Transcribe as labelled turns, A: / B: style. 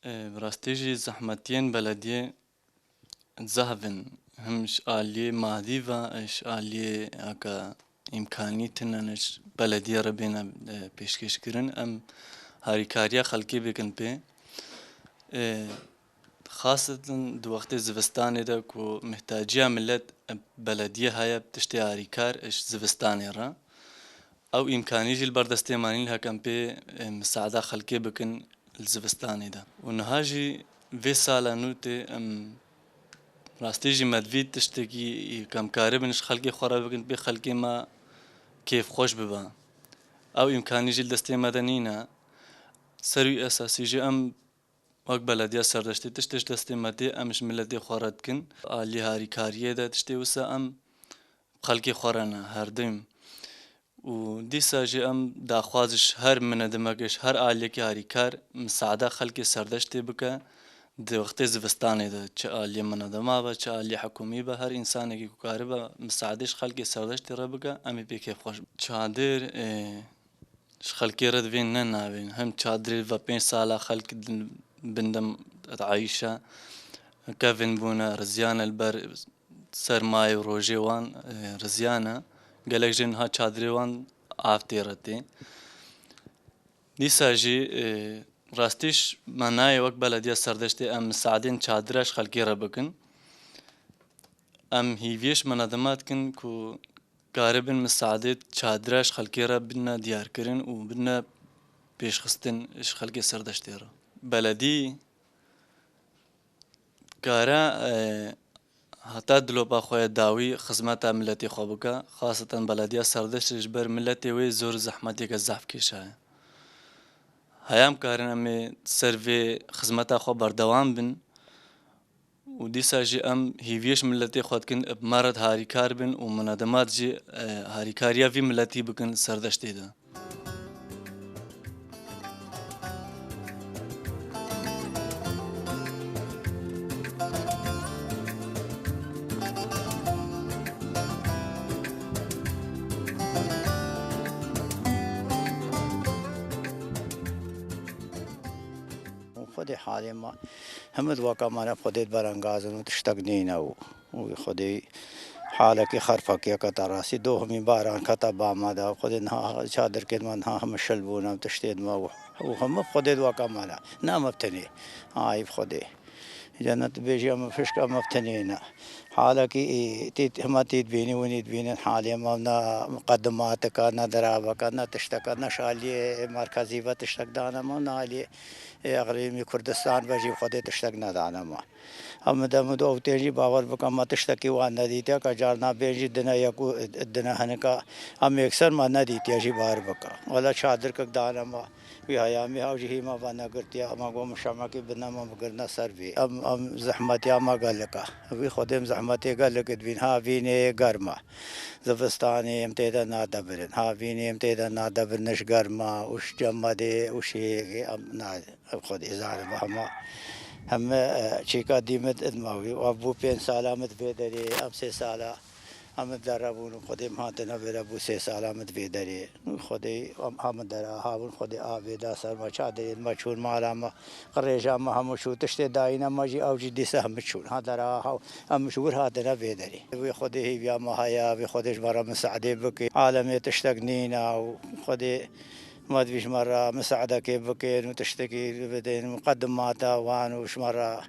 A: براستيجي زحمتين بلدية تزهفن همش آلية ماديفا اش آلية هكا إمكانيتنا نش بلدية ربنا بيشكش كرن ام هاريكاريا خلقي بكن بي خاصة دو وقت زفستاني دا كو محتاجية ملت بلدية هاي بتشتي هاريكار اش زفستاني را او إمكانيجي البردستيماني لها كان بي مساعدة خلقي بكن الزفستاني دا ونهاجي في سالة نوتي راستيجي مدفيد تشتكي كم كاربنش خلقي خورا بكن بي خلقي ما كيف خوش ببا او إمكانيجي الدستي مدنينا سروي أساسي جي وەک بەلەدیا سەردەشتی تشتش دەستێ مەدێ ئەمش ملەتێ خۆڕەتکن ئالی هاریکاریەدا تشتێ وسە ئەم خەڵکی خۆڕەنە هەردویم و دیساژێ ئەم داخوازش هەر منەدمەکەش هەر ئالێکی هاریکار مساعدە خەڵکی سەردەشتێ بکە وەختێ زستانێدا چ ئالیە منەدەما بە چ ئالی حکومی بە هەر ئینسانێکی کوکارە بە مساعدەش خەڵکی سەردەشتی ڕە بکە ئەمی پێکێ خۆش چادر خەڵکی ڕە دوێن نەناوێن هەم چادرێ بە 5 ساڵە خەڵک بندم عايشة كافين بونا رزيانة البر سرماي وروجي وان رزيانة قالك جن ها چادري وان عافتيرتي ديسا جي راستيش مناي وقت بلدية سردشتي ام مساعدين چادرش خلقي ربكن ام هيفيش منظمات كن كو قاربن مساعدة چادرش خلقي ربنا ديار كرن و بنا بيش خستن اش خلقي سردشتي را بلدي كارا هتا دلوبا خويا داوي خزمتا ملتي خوبكا خاصة بلدية سردش جبر ملتي وي زور زحمتي كزحف كيشا هيام كارن امي سيرفي خزمتا خو بردوام بن وديسا جي ام هيفيش ملتي خودكن بمرض هاريكار بن ومنظمات جي هاريكاريا في ملتي بكن سردشتي ده
B: خودی حالی ما همه واقعا ما خودت برانگازن تشتغنینا و خودی حالك خرفك يا كتراسي دوه من باران كتب ما خود انها شادر كد من ها هم شلبونا تشتيد ما وهم خودت واقعا ما نام ابتني هاي خودي جنت بيجي ما فيش كم ابتنينا حالك تيت هم تيت بيني ونيت بين حاليا ما مقدماتك نا درابك نا تشتكى نا شاليه مركزي بتشتك دانا ما نالي اقليم كردستان بجي خودت تشتك دانا ما هم دم دو تيجي باور بكم ما تشتكي وانا ديتا كجارنا بيجي دنا يكو دنا هنكا هم اكثر ما نديت يجي بار بكا ولا شادر كك دانا ما في هيامي هاو جهي ما بنا قرتيا ما قوم شمع كي بدنا ما بقرنا سربي ام زحمتي ما قال لك في خدم زحمتي قال لك بين ها فيني قرمه زفستاني امتيدا نادبرن ها فيني امتيدا نادبرن نش قرمه وش جمدي وش ام ناد خد ازار بهما هم شيكا ديمت ادماوي وابو بين سلامت بيدري ام 6 ساله هم دربون خودی مهاتنا برابو 3 ساله مت بیداری خودی هم درا هاون خودی آبیدا سر ما چادری ما چون مالا ما قریجا ما هم شو تشت داینا ما جی اوجی دیسه هم چون ها درا ها هم شور هاتنا بیداری وی خودی هی ما هيا وی خودش برا مساعده بکی عالم تشتغنینا و خودی ما تبيش مرة مساعدة كيف بكين وتشتكي بدين مقدماتها وان وش مرة